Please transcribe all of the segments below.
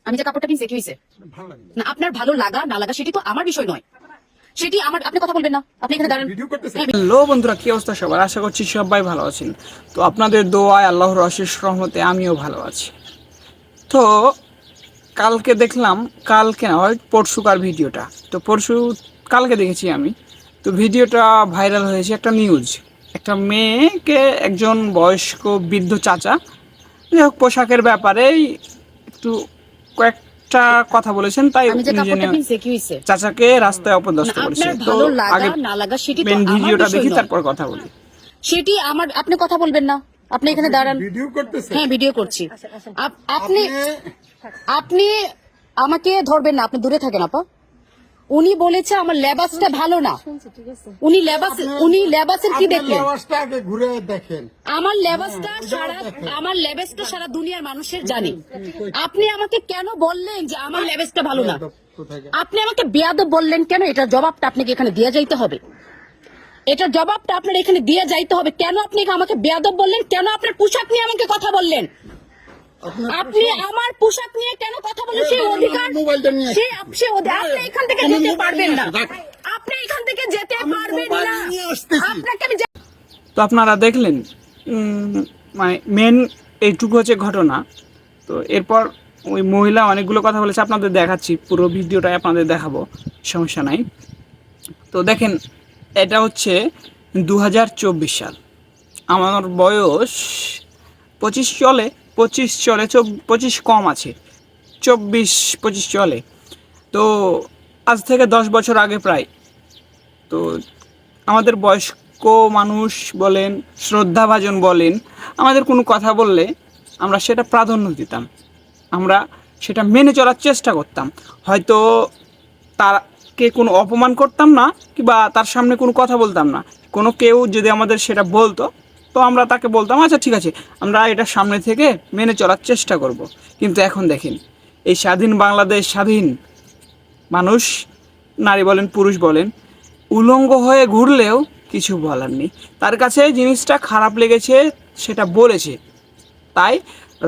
আমি যে কাপড়টা কিনছি কি হয়েছে না, আপনার ভালো লাগা না লাগা সেটি তো আমার বিষয় নয়, সেটি আমার, আপনি কথা বলবেন না, আপনি এখানে দাঁড়ান। হ্যালো বন্ধুরা, কি অবস্থা সবার? আশা করছি সবাই ভালো আছেন। তো আপনাদের দোয়ায় আল্লাহর অশেষ রহমতে আমিও ভালো আছি। তো কালকে দেখলাম, কালকে না হয় পরশুকার ভিডিওটা, তো কালকে দেখেছি আমি। তো ভিডিওটা ভাইরাল হয়েছে, একটা নিউজ, একটা মেয়েকে একজন বয়স্ক বৃদ্ধ চাচা, যাই হোক পোশাকের ব্যাপারেই একটু কয়েকটা কথা বলেছেন, তাই আমি যে কাপড়টা কিনছি কি হয়েছে চাচাকে রাস্তায় অপদস্থ না, করেছে। আপনার তো ভালো লাগা আগে না লাগা সেটি তো মেন আমার ভিডিওটা বিষয় দেখি, নয়, তারপর কথা বলি। সেটি আমার, আপনি কথা বলবেন না, আপনি এখানে দাঁড়ান। ভিডিও করতেছে। হ্যাঁ ভিডিও করছি। আপনি আপনি আমাকে ধরবেন না, আপনি দূরে থাকেন আপা। উনি বলেছে আমার লেবাসটা ভালো না, উনি লেবাসের কি দেখলেন? লেবাসটা আগে ঘুরে দেখেন। আমার লেবাসটা সারা দুনিয়ার মানুষের জানে। আপনি আমাকে কেন বললেন যে আমার লেবাসটা ভালো না? আপনি আমাকে বেয়াদব বললেন কেন? এটার জবাবটা আপনাকে এখানে দিয়ে যাইতে হবে, এটার জবাবটা আপনার এখানে দিয়ে যাইতে হবে। কেন আপনি আমাকে বেয়াদব বললেন? কেন আপনার পোশাক নিয়ে আমাকে কথা বললেন? আপনি আমার পোশাক নিয়ে কেন কথা বলেন? সেই অধিকার, আপনি এখান থেকে যেতে পারবেন না, আপনি এখান থেকে যেতে পারবেন না, আপনাকে আমি। তো আপনারা দেখলেন, মানে মেন এইটুকু হচ্ছে ঘটনা। তো এরপর ওই মহিলা অনেকগুলো কথা বলেছে, আপনাদের দেখাচ্ছি, পুরো ভিডিওটাই আপনাদের দেখাবো, সমস্যা নাই। তো দেখেন, এটা হচ্ছে 2024 সাল, আমার বয়স 25 চলে, 25 কম আছে, 24-25 চলে। তো আজ থেকে 10 বছর আগে প্রায়, তো আমাদের বয়স্ক মানুষ বলেন, শ্রদ্ধাভাজন বলেন, আমাদের কোনো কথা বললে আমরা সেটা প্রাধান্য দিতাম, আমরা সেটা মেনে চলার চেষ্টা করতাম। হয়তো তাকে কোনো অপমান করতাম না, কিংবা তার সামনে কোনো কথা বলতাম না। কোনো কেউ যদি আমাদের সেটা বলতো, তো আমরা তাকে বলতাম আচ্ছা ঠিক আছে, আমরা এটা সামনে থেকে মেনে চলার চেষ্টা করব। কিন্তু এখন দেখেন, এই স্বাধীন বাংলাদেশ, স্বাধীন মানুষ, নারী বলেন পুরুষ বলেন, উলঙ্গ হয়ে ঘুরলেও কিছু বলার নেই। তার কাছে জিনিসটা খারাপ লেগেছে, সেটা বলেছে, তাই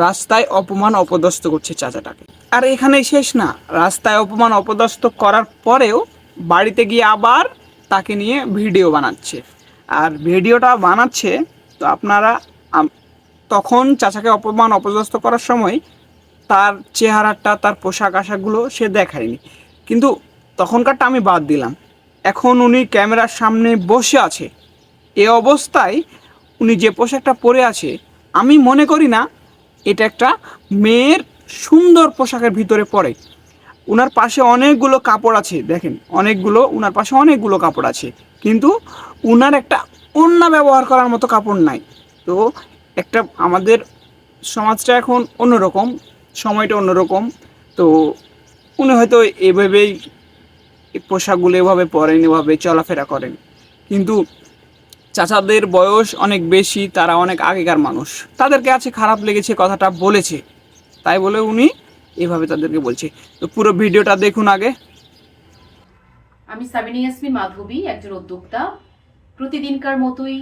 রাস্তায় অপমান অপদস্থ করছে চাচাটাকে। আর এখানেই শেষ না, রাস্তায় অপমান অপদস্থ করার পরেও বাড়িতে গিয়ে আবার তাকে নিয়ে ভিডিও বানাচ্ছে। আর ভিডিওটা বানাচ্ছে, তো আপনারা তখন চাচাকে অপমান অপদস্থ করার সময় তার চেহারাটা, তার পোশাক আশাকগুলো সে দেখায়নি, কিন্তু তখনকারটা আমি বাদ দিলাম। এখন উনি ক্যামেরার সামনে বসে আছে, এ অবস্থায় উনি যে পোশাকটা পরে আছে, আমি মনে করি না এটা একটা মেয়ের সুন্দর পোশাকের ভিতরে পড়ে। উনার পাশে অনেকগুলো কাপড় আছে, দেখেন উনার পাশে অনেকগুলো কাপড় আছে, কিন্তু উনার একটা ওড়না ব্যবহার করার মতো কাপড় নাই। তো একটা, আমাদের সমাজটা এখন অন্যরকম, সময়টা অন্যরকম। তো উনি হয়তো এভাবেই পোশাকগুলো এভাবে পরেন, এভাবে চলাফেরা করেন, কিন্তু চাচাদের বয়স অনেক বেশি, তারা অনেক আগেকার মানুষ, তাদেরকে আছে খারাপ লেগেছে, কথাটা বলেছে, তাই বলে উনি এভাবে তাদেরকে বলছে। তো পুরো ভিডিওটা দেখুন আগে। আমি সাবিনা ইয়াসমিন মাধবী, একজন উদ্যোক্তা। প্রতিদিনকার মতোই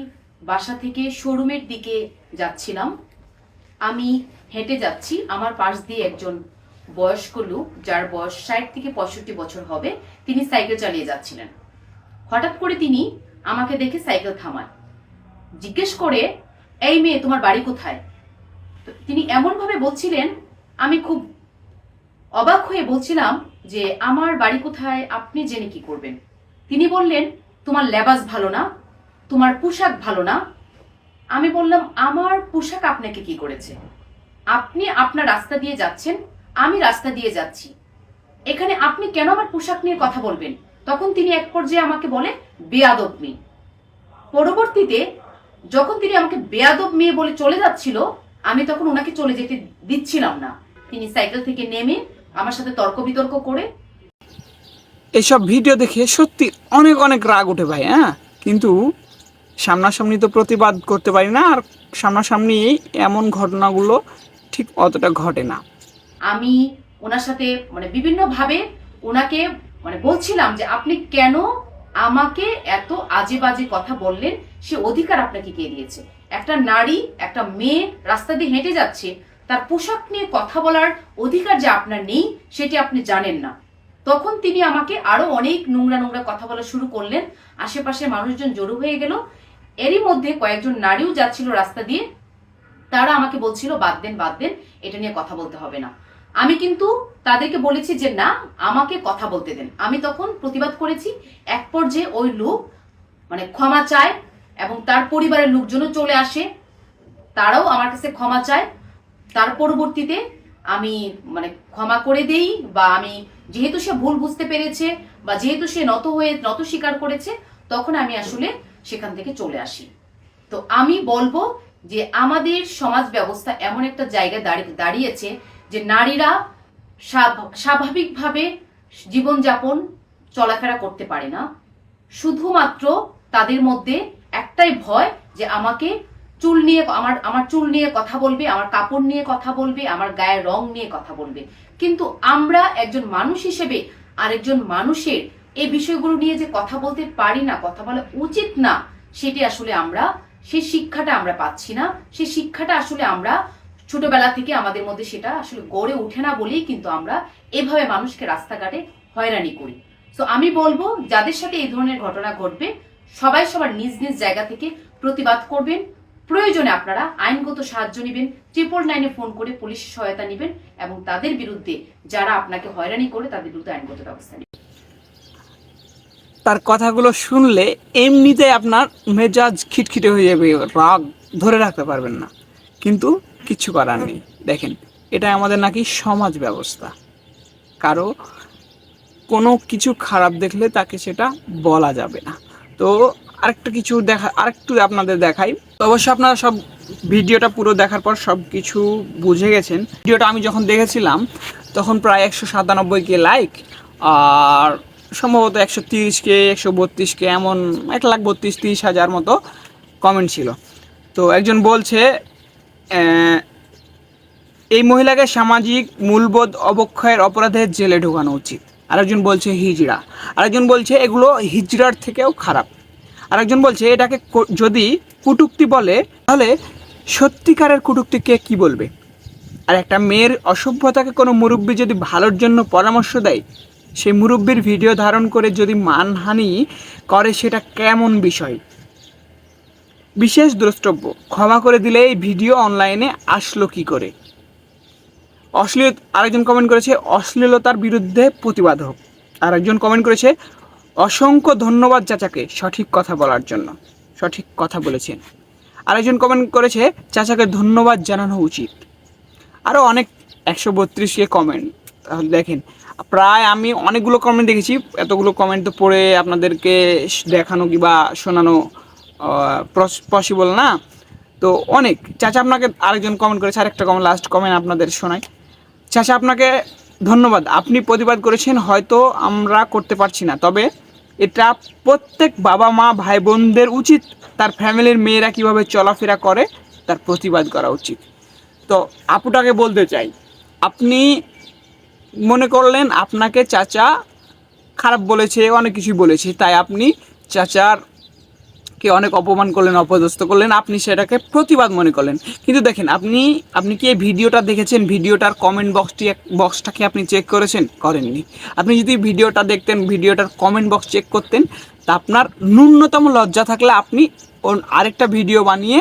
বাসা থেকে শোরুমের দিকে যাচ্ছিলাম। আমি হেঁটে যাচ্ছি, আমার পাশ দিয়ে একজন বয়স্ক লোক, যার বয়স 60 থেকে 65 বছর হবে, তিনি সাইকেল চালিয়ে যাচ্ছিলেন। হঠাৎ করে তিনি আমাকে দেখে সাইকেল থামায়, জিজ্ঞেস করে, এই মেয়ে, তোমার বাড়ি কোথায়? তো তিনি এমন ভাবে বলছিলেন, আমি খুব অবাক হয়ে বলছিলাম যে আমার বাড়ি কোথায় আপনি জেনে কি করবেন? তিনি বললেন, তোমার লেবাস ভালো না, তোমার পোশাক ভালো না। আমি বললাম, আমার পোশাক আপনাকে কি করেছে? আপনি আপনার রাস্তা দিয়ে যাচ্ছেন, আমি রাস্তা দিয়ে যাচ্ছি, এখানে আপনি কেন আমার পোশাক নিয়ে কথা বলবেন? তখন তিনি এক পর্যায়ে আমাকে বলে, বেয়াদব মেয়ে। পরবর্তীতে যখন তিনি আমাকে বেয়াদব মেয়ে বলে চলে যাচ্ছিল, আমি তখন ওনাকে চলে যেতে দিচ্ছিলাম না। তিনি সাইকেল থেকে নেমে আমার সাথে তর্ক বিতর্ক করে। এইসব ভিডিও দেখে সত্যি অনেক অনেক রাগ উঠে ভাই, হ্যাঁ, কিন্তু সামনাসামনি তো প্রতিবাদ করতে পারি না, আর সামনাসামনি এমন ঘটনাগুলো ঠিক অতটা ঘটে না। আমি ওনার সাথে বিভিন্ন ভাবে ওনাকে বলছিলাম যে আপনি কেন আমাকে এত আজে বাজে কথা বললেন, সে অধিকার আপনাকে কে দিয়েছে? একটা নারী, একটা মেয়ে রাস্তা দিয়ে হেঁটে যাচ্ছে, তার পোশাক নিয়ে কথা বলার অধিকার যে আপনার নেই সেটি আপনি জানেন না। তখন তিনি আমাকে আরো অনেক নোংরা নোংরা কথা বলা শুরু করলেন। আশেপাশে মানুষজন জড়ো হয়ে গেল। এরই মধ্যে কয়েকজন নারীও যাচ্ছিল রাস্তা দিয়ে, তারা আমাকে বলছিল বাদ দেন, এটা নিয়ে কথা বলতে হবে না। আমি কিন্তু তাদেরকে বলেছি যে না, আমাকে কথা বলতে দেন। আমি তখন প্রতিবাদ করেছি। এক পর্যায়ে ওই লোক মানে ক্ষমা চায় এবং তার পরিবারের লোকজনও চলে আসে, তারাও আমার কাছে ক্ষমা চায়। তার পরবর্তীতে আমি মানে ক্ষমা করে দেই, বা আমি যেহেতু সে ভুল বুঝতে পেরেছে বা যেহেতু সে নত স্বীকার করেছে, তখন আমি আসলে সেখান থেকে চলে আসি। তো আমি বলবো যে আমাদের সমাজ ব্যবস্থা এমন একটা জায়গায় দাঁড়িয়েছে যে নারীরা স্বাভাবিকভাবে জীবনযাপন চলাফেরা করতে পারে না। শুধুমাত্র তাদের মধ্যে একটাই ভয় যে আমাকে চুল নিয়ে আমার চুল নিয়ে কথা বলবে, আমার কাপড় নিয়ে কথা বলবে, আমার গায়ের রং নিয়ে কথা বলবে। কিন্তু আমরা একজন মানুষ হিসেবে আরেকজন মানুষের এই বিষয়গুলো নিয়ে যে কথা বলতে পারি না, কথা বলা উচিত না, সেটি আসলে আমরা সেই শিক্ষাটা আমরা পাচ্ছি না। সেই শিক্ষাটা আসলে আমরা ছোটবেলা থেকে আমাদের মধ্যে সেটা আসলে গড়ে ওঠে না বলেই কিন্তু আমরা এভাবে মানুষকে রাস্তাঘাটে হয়রানি করি। তো আমি বলবো যাদের সাথে এই ধরনের ঘটনা ঘটবে সবাই সবার নিজ নিজ জায়গা থেকে প্রতিবাদ করবেন। প্রয়োজনে আপনারা আইনগত সাহায্য নেবেন, 999-এ ফোন করে পুলিশের সহায়তা নেবেন এবং তাদের বিরুদ্ধে যারা আপনাকে হয়রানি করে তাদের বিরুদ্ধে আইনগত ব্যবস্থা নেবেন। তার কথাগুলো শুনলে এমনিতে আপনার মেজাজ খিটখিটে হয়ে যাবে, রাগ ধরে রাখতে পারবেন না, কিন্তু কিছু করার নেই। দেখেন, এটা আমাদের নাকি সমাজ ব্যবস্থা। কারো কোনো কিছু খারাপ দেখলে তাকে সেটা বলা যাবে না। তো আরেকটু আপনাদের দেখাই। তো অবশ্যই আপনারা সব ভিডিওটা পুরো দেখার পর সব কিছু বুঝে গেছেন। ভিডিওটা আমি যখন দেখেছিলাম তখন প্রায় 197K লাইক আর সম্ভবত 130K 132K এমন 1,32,30,000 মতো কমেন্ট ছিল। তো একজন বলছে এই মহিলাকে সামাজিক মূল্যবোধ অবক্ষয়ের অপরাধে জেলে ঢোকানো উচিত। আরেকজন বলছে হিজড়া, আরেকজন বলছে এগুলো হিজড়ার থেকেও খারাপ, আরেকজন বলছে এটাকে যদি কটূক্তি বলে তাহলে সত্যিকারের কটূক্তিকে কি বলবে। আর একটা মেয়ের অসভ্যতাকে কোনো মুরব্বী যদি ভালোর জন্য পরামর্শ দেয়, সেই মুরব্বীর ভিডিও ধারণ করে যদি মানহানি করে, সেটা কেমন বিষয়। বিশেষ দ্রষ্টব্য, ক্ষমা করে দিলে এই ভিডিও অনলাইনে আসলো কি করে। আরেকজন কমেন্ট করেছে অশ্লীলতার বিরুদ্ধে প্রতিবাদ হোক। আরেকজন কমেন্ট করেছে অসংখ্য ধন্যবাদ চাচাকে সঠিক কথা বলার জন্য, সঠিক কথা বলেছেন। আরেকজন কমেন্ট করেছে চাচাকে ধন্যবাদ জানানো উচিত। আরও অনেক 132K কমেন্ট। তাহলে দেখেন, প্রায় আমি অনেকগুলো কমেন্ট দেখেছি, এতগুলো কমেন্ট তো পড়ে আপনাদেরকে দেখানো কিংবা শোনানো পসিবল না। তো অনেক চাচা আপনাকে, আরেকজন কমেন্ট করেছে, আরেকটা কমেন্ট, লাস্ট কমেন্ট আপনাদের শোনাই। চাচা আপনাকে ধন্যবাদ, আপনি প্রতিবাদ করেছেন, হয়তো আমরা করতে পারছি না, তবে এটা প্রত্যেক বাবা মা ভাই বোনদের উচিত তার ফ্যামিলির মেয়েরা কিভাবে চলাফেরা করে তার প্রতিবাদ করা উচিত। তো আপুটাকে বলতে চাই, আপনি মনে করলেন আপনাকে চাচা খারাপ বলেছে, অনেক কিছু বলেছে, তাই আপনি চাচারকে অনেক অপমান করলেন, অপদস্থ করলেন, আপনি সেটাকে প্রতিবাদ মনে করলেন। কিন্তু দেখেন, আপনি কি এই ভিডিওটা দেখেছেন? ভিডিওটার কমেন্ট বক্সটাকে আপনি চেক করেছেন? করেননি। আপনি যদি ভিডিওটা দেখতেন, ভিডিওটার কমেন্ট বক্স চেক করতেন, তা আপনার ন্যূনতম লজ্জা থাকলে আপনি আরেকটা ভিডিও বানিয়ে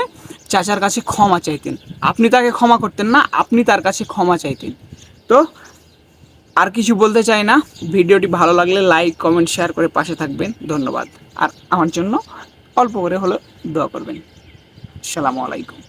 চাচার কাছে ক্ষমা চাইতেন। আপনি তাকে ক্ষমা করতেন না, আপনি তার কাছে ক্ষমা চাইতেন। তো আর কিছু বলতে চাই না। ভিডিওটি ভালো লাগলে লাইক কমেন্ট শেয়ার করে পাশে থাকবেন। ধন্যবাদ। আর আমার জন্য অল্প করে হলেও দোয়া করবেন। আসসালামু আলাইকুম।